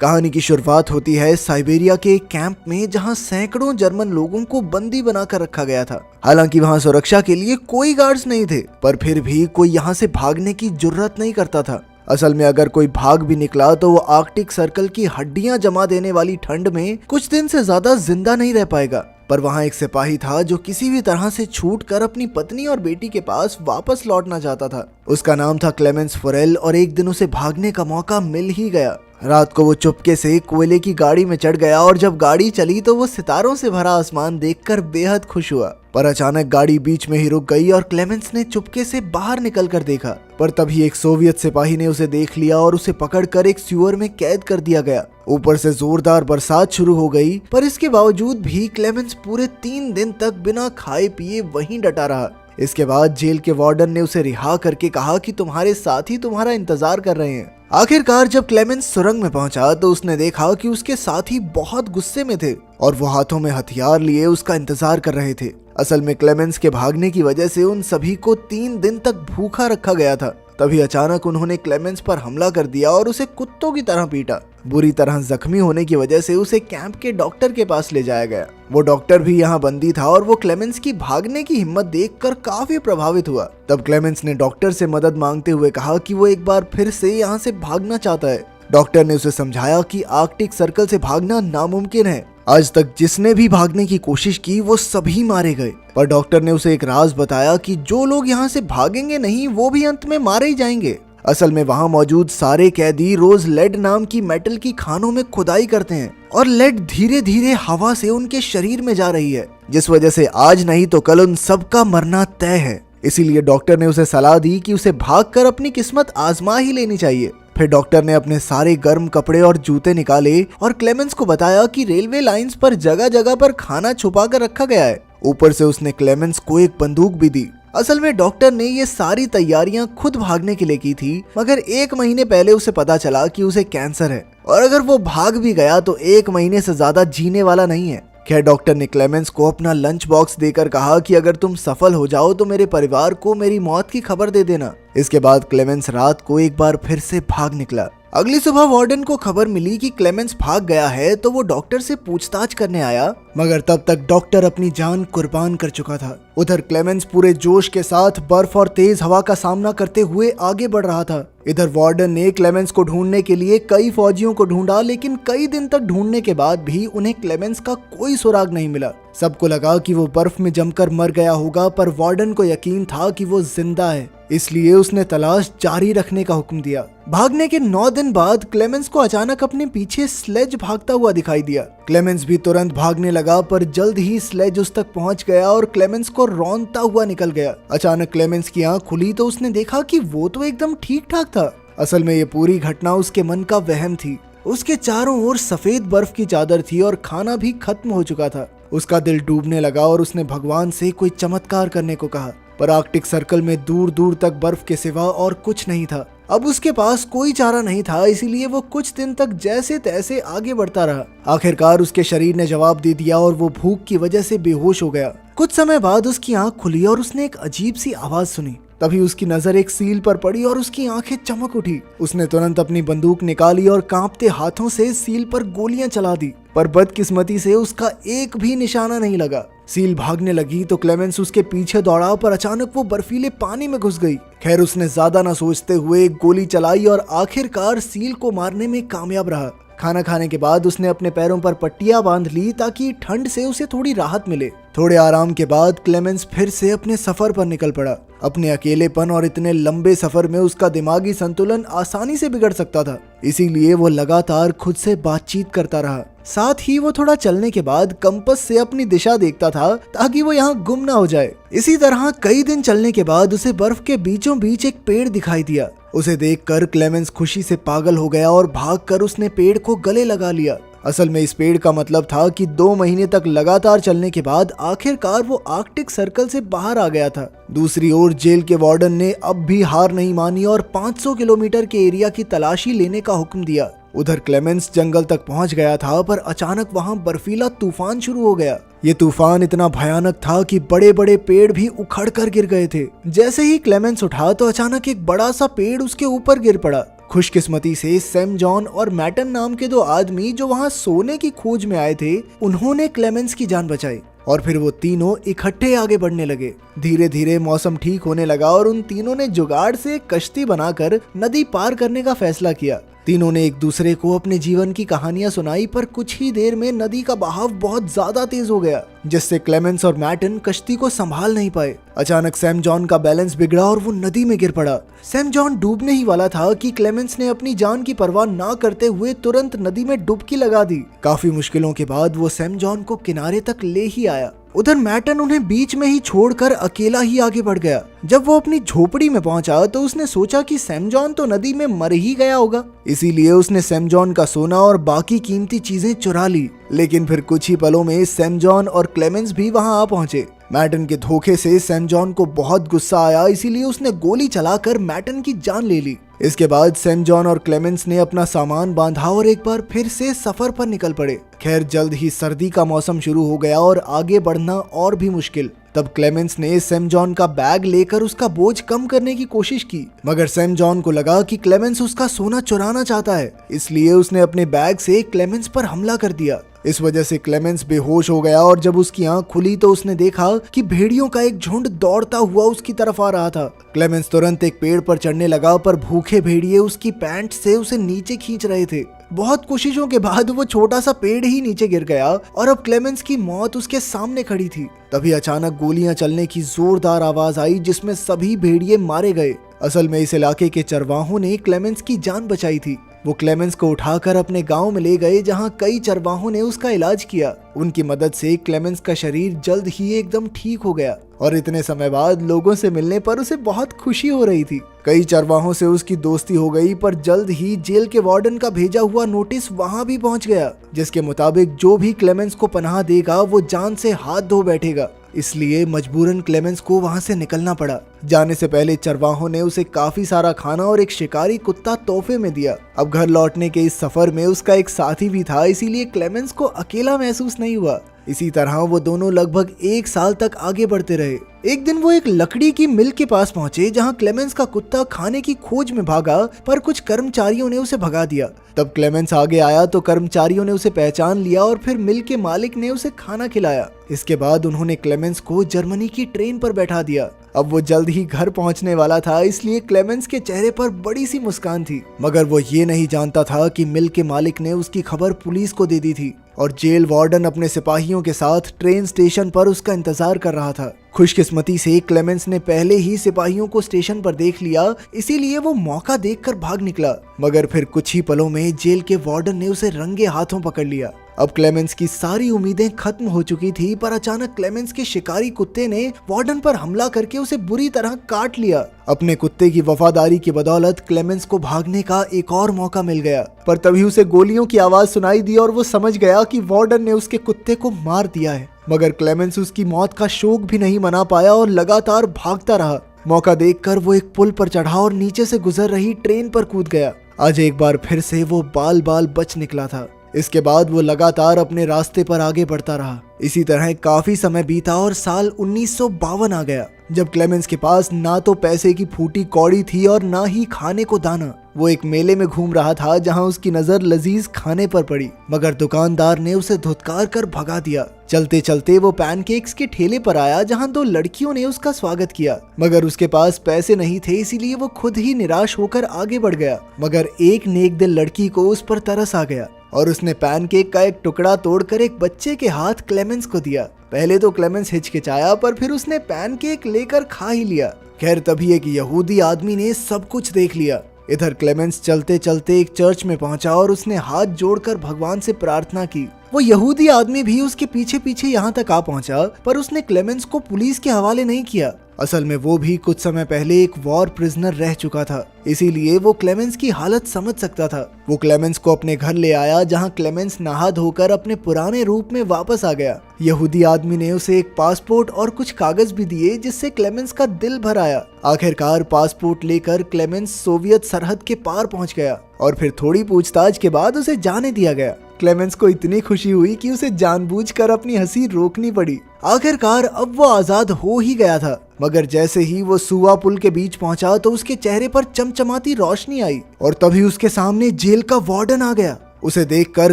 कहानी की शुरुआत होती है साइबेरिया के एक कैंप में, जहां सैकड़ों जर्मन लोगों को बंदी बनाकर रखा गया था। हालांकि वहां सुरक्षा के लिए कोई गार्ड्स नहीं थे, पर फिर भी कोई यहां से भागने की जुर्रत नहीं करता था। असल में अगर कोई भाग भी निकला तो वो आर्कटिक सर्कल की हड्डियां जमा देने वाली ठंड में कुछ दिन से ज्यादा जिंदा नहीं रह पाएगा। पर वहां एक सिपाही था जो किसी भी तरह से छूट कर अपनी पत्नी और बेटी के पास वापस लौटना चाहता था। उसका नाम था क्लेमेंस फुरेल और एक दिन उसे भागने का मौका मिल ही गया। रात को वो चुपके से कोयले की गाड़ी में चढ़ गया और जब गाड़ी चली तो वो सितारों से भरा आसमान देखकर बेहद खुश हुआ। पर अचानक गाड़ी बीच में ही रुक गई और क्लेमेंस ने चुपके से बाहर निकलकर देखा, पर तभी एक सोवियत सिपाही ने उसे देख लिया और उसे पकड़कर एक सीवर में कैद कर दिया गया। ऊपर से जोरदार बरसात शुरू हो गई, पर इसके बावजूद भी क्लेमेंस पूरे 3 दिन तक बिना खाए पिए वहीं डटा रहा। इसके बाद जेल के वार्डन ने उसे रिहा करके कहा कि तुम्हारे साथी तुम्हारा इंतजार कर रहे हैं। आखिरकार जब क्लेमेंस सुरंग में पहुंचा तो उसने देखा कि उसके साथी बहुत गुस्से में थे और वो हाथों में हथियार लिए उसका इंतजार कर रहे थे। असल में क्लेमेंस के भागने की वजह से उन सभी को 3 दिन तक भूखा रखा गया था। तभी अचानक उन्होंने क्लेमेंस पर हमला कर दिया और उसे कुत्तों की तरह पीटा। बुरी तरह जख्मी होने की वजह से उसे कैंप के डॉक्टर के पास ले जाया गया। वो डॉक्टर भी यहाँ बंदी था और वो क्लेमेंस की भागने की हिम्मत देखकर काफी प्रभावित हुआ। तब क्लेमेंस ने डॉक्टर से मदद मांगते हुए कहा कि वो एक बार फिर से यहाँ से भागना चाहता है। डॉक्टर ने उसे समझाया कि आर्कटिक सर्कल से भागना नामुमकिन है। आज तक जिसने भी भागने की कोशिश की वो सभी मारे गए। पर डॉक्टर ने उसे एक राज बताया कि जो लोग यहाँ से भागेंगे नहीं वो भी अंत में मारे ही जाएंगे। असल में वहाँ मौजूद सारे कैदी रोज लेड नाम की मेटल की खानों में खुदाई करते हैं और लेड धीरे धीरे हवा से उनके शरीर में जा रही है, जिस वजह से आज नहीं तो कल उन सबका मरना तय है। इसीलिए डॉक्टर ने उसे सलाह दी कि उसे भागकर अपनी किस्मत आजमा ही लेनी चाहिए। फिर डॉक्टर ने अपने सारे गर्म कपड़े और जूते निकाले और क्लेमेंस को बताया कि रेलवे लाइंस पर जगह जगह पर खाना छुपा कर रखा गया है। ऊपर से उसने क्लेमेंस को एक बंदूक भी दी। असल में डॉक्टर ने ये सारी तैयारियां खुद भागने के लिए की थी, मगर 1 महीने पहले उसे पता चला कि उसे कैंसर है और अगर वो भाग भी गया तो 1 महीने से ज्यादा जीने वाला नहीं है। खैर डॉक्टर ने क्लेमेंस को अपना लंच बॉक्स देकर कहा कि अगर तुम सफल हो जाओ तो मेरे परिवार को मेरी मौत की खबर दे देना। इसके बाद क्लेमेंस रात को एक बार फिर से भाग निकला। अगली सुबह वार्डन को खबर मिली कि क्लेमेंस भाग गया है तो वो डॉक्टर से पूछताछ करने आया, मगर तब तक डॉक्टर अपनी जान कुर्बान कर चुका था। उधर क्लेमेंस पूरे जोश के साथ बर्फ और तेज हवा का सामना करते हुए आगे बढ़ रहा था। इधर वार्डन ने क्लेमेंस को ढूंढने के लिए कई फौजियों को ढूंढा, लेकिन कई दिन तक ढूंढने के बाद भी उन्हें क्लेमेंस का कोई सुराग नहीं मिला। सबको लगा कि वो बर्फ में जमकर मर गया होगा, पर वार्डन को यकीन था कि वो जिंदा है, इसलिए उसने तलाश जारी रखने का हुक्म दिया। भागने के 9 दिन बाद क्लेमेंस को अचानक अपने पीछे स्लेज भागता हुआ दिखाई दिया। क्लेमेंस भी तुरंत भागने लगा, पर जल्द ही स्लेज उस तक पहुंच गया और क्लेमेंस को रौंदता हुआ निकल गया। अचानक क्लेमेंस की आंख खुली तो उसने देखा कि वो तो एकदम ठीक ठाक था। असल में ये पूरी घटना उसके मन का वहम थी। उसके चारों ओर सफेद बर्फ की चादर थी और खाना भी खत्म हो चुका था। उसका दिल डूबने लगा और उसने भगवान से कोई चमत्कार करने को कहा, पर आर्कटिक सर्कल में दूर दूर तक बर्फ के सिवा और कुछ नहीं था। अब उसके पास कोई चारा नहीं था, इसीलिए वो कुछ दिन तक जैसे तैसे आगे बढ़ता रहा। आखिरकार उसके शरीर ने जवाब दे दिया और वो भूख की वजह से बेहोश हो गया। कुछ समय बाद उसकी आंख खुली और उसने एक अजीब सी आवाज सुनी। तभी उसकी नजर एक सील पर पड़ी और उसकी आंखें चमक उठी। उसने तुरंत अपनी बंदूक निकाली और कांपते हाथों से सील पर गोलियां चला दी, पर बदकिस्मती से उसका एक भी निशाना नहीं लगा। सील भागने लगी तो क्लेमेंस उसके पीछे दौड़ा, पर अचानक वो बर्फीले पानी में घुस गई। खैर उसने ज्यादा न सोचते हुए एक गोली चलाई और आखिरकार सील को मारने में कामयाब रहा। खाना खाने के बाद उसने अपने पैरों पर पट्टियां बांध ली ताकि ठंड से उसे थोड़ी राहत मिले। थोड़े आराम के बाद क्लेमेंस फिर से अपने सफर पर निकल पड़ा। अपने अकेलेपन और इतने लंबे सफर में उसका दिमागी संतुलन आसानी से बिगड़ सकता था, इसीलिए वो लगातार खुद से बातचीत करता रहा। साथ ही वो थोड़ा चलने के बाद कंपास से अपनी दिशा देखता था ताकि वो यहाँ गुम ना हो जाए। इसी तरह कई दिन चलने के बाद उसे बर्फ के बीचों बीच एक पेड़ दिखाई दिया। उसे देखकर क्लेमेंस खुशी से पागल हो गया और भागकर उसने पेड़ को गले लगा लिया। असल में इस पेड़ का मतलब था कि 2 महीने तक लगातार चलने के बाद आखिरकार वो आर्कटिक सर्कल से बाहर आ गया था। दूसरी ओर जेल के वार्डन ने अब भी हार नहीं मानी और 500 किलोमीटर के एरिया की तलाशी लेने का हुक्म दिया। उधर क्लेमेंस जंगल तक पहुंच गया था, पर अचानक वहां बर्फीला तूफान शुरू हो गया। ये तूफान इतना भयानक था कि बड़े बड़े पेड़ भी उखड़ कर गिर गए थे। जैसे ही क्लेमेंस उठा तो अचानक एक बड़ा सा पेड़ उसके ऊपर गिर पड़ा। खुशकिस्मती से सैम जॉन और मैटन नाम के दो आदमी जो वहाँ सोने की खोज में आए थे, उन्होंने क्लेमेंस की जान बचाई और फिर वो तीनों इकट्ठे आगे बढ़ने लगे। धीरे धीरे मौसम ठीक होने लगा और उन तीनों ने जुगाड़ से कश्ती बनाकर नदी पार करने का फैसला किया। तीनों ने एक दूसरे को अपने जीवन की कहानियां सुनाई, पर कुछ ही देर में नदी का बहाव बहुत ज्यादा तेज हो गया, जिससे क्लेमेंस और मैटन कश्ती को संभाल नहीं पाए। अचानक सैम जॉन का बैलेंस बिगड़ा और वो नदी में गिर पड़ा। सैम जॉन डूबने ही वाला था कि क्लेमेंस ने अपनी जान की परवाह ना करते हुए तुरंत नदी में डुबकी लगा दी। काफी मुश्किलों के बाद वो सैम जॉन को किनारे तक ले ही आया। उधर मैटन उन्हें बीच में ही छोड़कर अकेला ही आगे बढ़ गया। जब वो अपनी झोपड़ी में पहुंचा तो उसने सोचा कि सैम जॉन तो नदी में मर ही गया होगा, इसीलिए उसने सैम जॉन का सोना और बाकी कीमती चीजें चुरा ली। लेकिन फिर कुछ ही पलों में सैम जॉन और क्लेमेंस भी वहां आ पहुंचे। मैटन के धोखे से सैम जॉन को बहुत गुस्सा आया, इसीलिए उसने गोली चलाकर मैटन की जान ले ली। इसके बाद सैम जॉन और क्लेमेंस ने अपना सामान बांधा और एक बार फिर से सफर पर निकल पड़े। खैर, जल्द ही सर्दी का मौसम शुरू हो गया और आगे बढ़ना और भी मुश्किल। तब क्लेमेंस ने सैम जॉन का बैग लेकर उसका बोझ कम करने की कोशिश की, मगर सैम जॉन को लगा कि क्लेमेंस उसका सोना चुराना चाहता है, इसलिए उसने अपने बैग से क्लेमेंस पर हमला कर दिया। इस वजह से क्लेमेंस बेहोश हो गया और जब उसकी आंख खुली तो उसने देखा कि भेड़ियों का एक झुंड दौड़ता हुआ उसकी तरफ आ रहा था। क्लेमेंस तुरंत एक पेड़ पर चढ़ने लगा, पर भूखे भेड़िए उसकी पैंट से उसे नीचे खींच रहे थे। बहुत कोशिशों के बाद वो छोटा सा पेड़ ही नीचे गिर गया और अब क्लेमेंस की मौत उसके सामने खड़ी थी। तभी अचानक गोलियां चलने की जोरदार आवाज आई, जिसमें सभी भेड़िए मारे गए। असल में इस इलाके के चरवाहों ने क्लेमेंस की जान बचाई थी। वो क्लेमेंस को उठाकर अपने गांव में ले गए, जहां कई चरवाहों ने उसका इलाज किया। उनकी मदद से क्लेमेंस का शरीर जल्द ही एकदम ठीक हो गया और इतने समय बाद लोगों से मिलने पर उसे बहुत खुशी हो रही थी। कई चरवाहों से उसकी दोस्ती हो गई, पर जल्द ही जेल के वार्डन का भेजा हुआ नोटिस वहां भी पहुंच गया, जिसके मुताबिक जो भी क्लेमेंस को पनाह देगा वो जान से हाथ धो बैठेगा। इसलिए मजबूरन क्लेमेंस को वहां से निकलना पड़ा। जाने से पहले चरवाहों ने उसे काफी सारा खाना और एक शिकारी कुत्ता तोहफे में दिया। अब घर लौटने के इस सफर में उसका एक साथी भी था, इसीलिए क्लेमेंस को अकेला महसूस नहीं हुआ। इसी तरह वो दोनों लगभग 1 साल तक आगे बढ़ते रहे। एक दिन वो एक लकड़ी की मिल के पास पहुंचे, जहां क्लेमेंस का कुत्ता खाने की खोज में भागा, पर कुछ कर्मचारियों ने उसे भगा दिया। तब क्लेमेंस आगे आया तो कर्मचारियों ने उसे पहचान लिया और फिर मिल के मालिक ने उसे खाना खिलाया। इसके बाद उन्होंने क्लेमेंस को जर्मनी की ट्रेन पर बैठा दिया। अब वो जल्द ही घर पहुंचने वाला था, इसलिए क्लेमेंस के चेहरे पर बड़ी सी मुस्कान थी। मगर वो ये नहीं जानता था कि मिल के मालिक ने उसकी खबर पुलिस को दे दी थी और जेल वार्डन अपने सिपाहियों के साथ ट्रेन स्टेशन पर उसका इंतजार कर रहा था। खुशकिस्मती से क्लेमेंस ने पहले ही सिपाहियों को स्टेशन पर देख लिया, इसीलिए वो मौका देखकर भाग निकला। मगर फिर कुछ ही पलों में जेल के वार्डन ने उसे रंगे हाथों पकड़ लिया। अब क्लेमेंस की सारी उम्मीदें खत्म हो चुकी थी, पर अचानक क्लेमेंस के शिकारी कुत्ते ने वार्डन पर हमला करके उसे बुरी तरह काट लिया। अपने कुत्ते की वफादारी की बदौलत क्लेमेंस को भागने का एक और मौका मिल गया, पर तभी उसे गोलियों की आवाज सुनाई दी और वो समझ गया कि वार्डन ने उसके कुत्ते को मार दिया है। मगर क्लेमेंस उसकी मौत का शोक भी नहीं मना पाया और लगातार भागता रहा। मौका देखकर वो एक पुल पर चढ़ा और नीचे से गुजर रही ट्रेन पर कूद गया। आज एक बार फिर से वो बाल बाल बच निकला था। इसके बाद वो लगातार अपने रास्ते पर आगे बढ़ता रहा। इसी तरह काफी समय बीता और साल 1952 आ गया, जब क्लेमेंस के पास ना तो पैसे की फूटी कौड़ी थी और ना ही खाने को दाना। वो एक मेले में घूम रहा था, जहां उसकी नजर लजीज खाने पर पड़ी, मगर दुकानदार ने उसे धुतकार कर भगा दिया। चलते चलते वो पैनकेक्स के ठेले पर आया, जहां 2 लड़कियों ने उसका स्वागत किया, मगर उसके पास पैसे नहीं थे, इसीलिए वो खुद ही निराश होकर आगे बढ़ गया। मगर एक नेक दिल लड़की को उस पर तरस आ गया और उसने पैनकेक का एक टुकड़ा तोड़कर एक बच्चे के हाथ क्लेमेंस को दिया। पहले तो क्लेमेंस हिचकिचाया, पर फिर उसने पैनकेक लेकर खा ही लिया। खैर, तभी एक यहूदी आदमी ने सब कुछ देख लिया। इधर क्लेमेंस चलते चलते एक चर्च में पहुंचा और उसने हाथ जोड़कर भगवान से प्रार्थना की। वो यहूदी आदमी भी उसके पीछे पीछे यहाँ तक आ पहुंचा, पर उसने क्लेमेंस को पुलिस के हवाले नहीं किया। असल में वो भी कुछ समय पहले एक वॉर प्रिजनर रह चुका था, इसीलिए वो क्लेमेंस की हालत समझ सकता था। वो क्लेमेंस को अपने घर ले आया, जहां क्लेमेंस नहा धोकर अपने पुराने रूप में वापस आ गया। यहूदी आदमी ने उसे एक पासपोर्ट और कुछ कागज भी दिए, जिससे क्लेमेंस का दिल भर आया। आखिरकार पासपोर्ट लेकर क्लेमेंस सोवियत सरहद के पार पहुंच गया और फिर थोड़ी पूछताछ के बाद उसे जाने दिया गया। क्लेमेंस को इतनी खुशी हुई कि उसे जानबूझकर अपनी हंसी रोकनी पड़ी। आखिरकार अब वो आजाद हो ही गया था, मगर जैसे ही वो सुआ पुल के बीच पहुंचा तो उसके चेहरे पर चमचमाती रोशनी आई और तभी उसके सामने जेल का वार्डन आ गया। उसे देखकर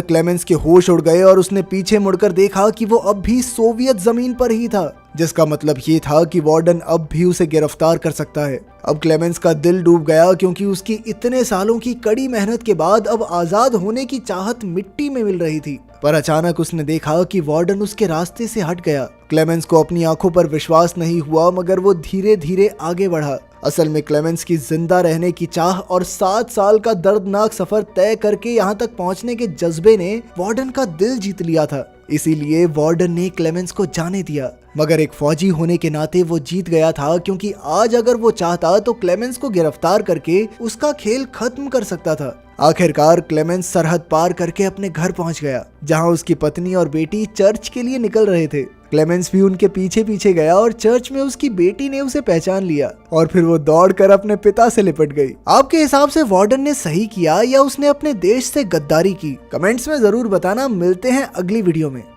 क्लेमेंस के होश उड़ गए और उसने पीछे मुड़कर देखा कि वो अब भी सोवियत जमीन पर ही था, जिसका मतलब ये था कि वार्डन अब भी उसे गिरफ्तार कर सकता है। अब क्लेमेंस का दिल डूब गया क्योंकि उसकी इतने सालों की कड़ी मेहनत के बाद अब आजाद होने की चाहत मिट्टी में मिल रही थी। पर अचानक उसने देखा कि वार्डन उसके रास्ते से हट गया। क्लेमेंस को अपनी आंखों पर विश्वास नहीं हुआ, मगर वो धीरे धीरे आगे बढ़ा। असल में क्लेमेंस की जिंदा रहने की चाह और 7 साल का दर्दनाक सफर तय करके यहाँ तक पहुँचने के जज्बे ने वार्डन का दिल जीत लिया था। इसीलिए वार्डन ने क्लेमेंस को जाने दिया, मगर एक फौजी होने के नाते वो जीत गया था, क्योंकि आज अगर वो चाहता तो क्लेमेंस को गिरफ्तार करके उसका खेल खत्म कर सकता था। आखिरकार क्लेमेंस सरहद पार करके अपने घर पहुंच गया, जहां उसकी पत्नी और बेटी चर्च के लिए निकल रहे थे। क्लेमेंस भी उनके पीछे पीछे गया और चर्च में उसकी बेटी ने उसे पहचान लिया और फिर वो दौड़कर अपने पिता से लिपट गई। आपके हिसाब से वार्डन ने सही किया या उसने अपने देश से गद्दारी की? कमेंट्स में जरूर बताना। मिलते हैं अगली वीडियो में।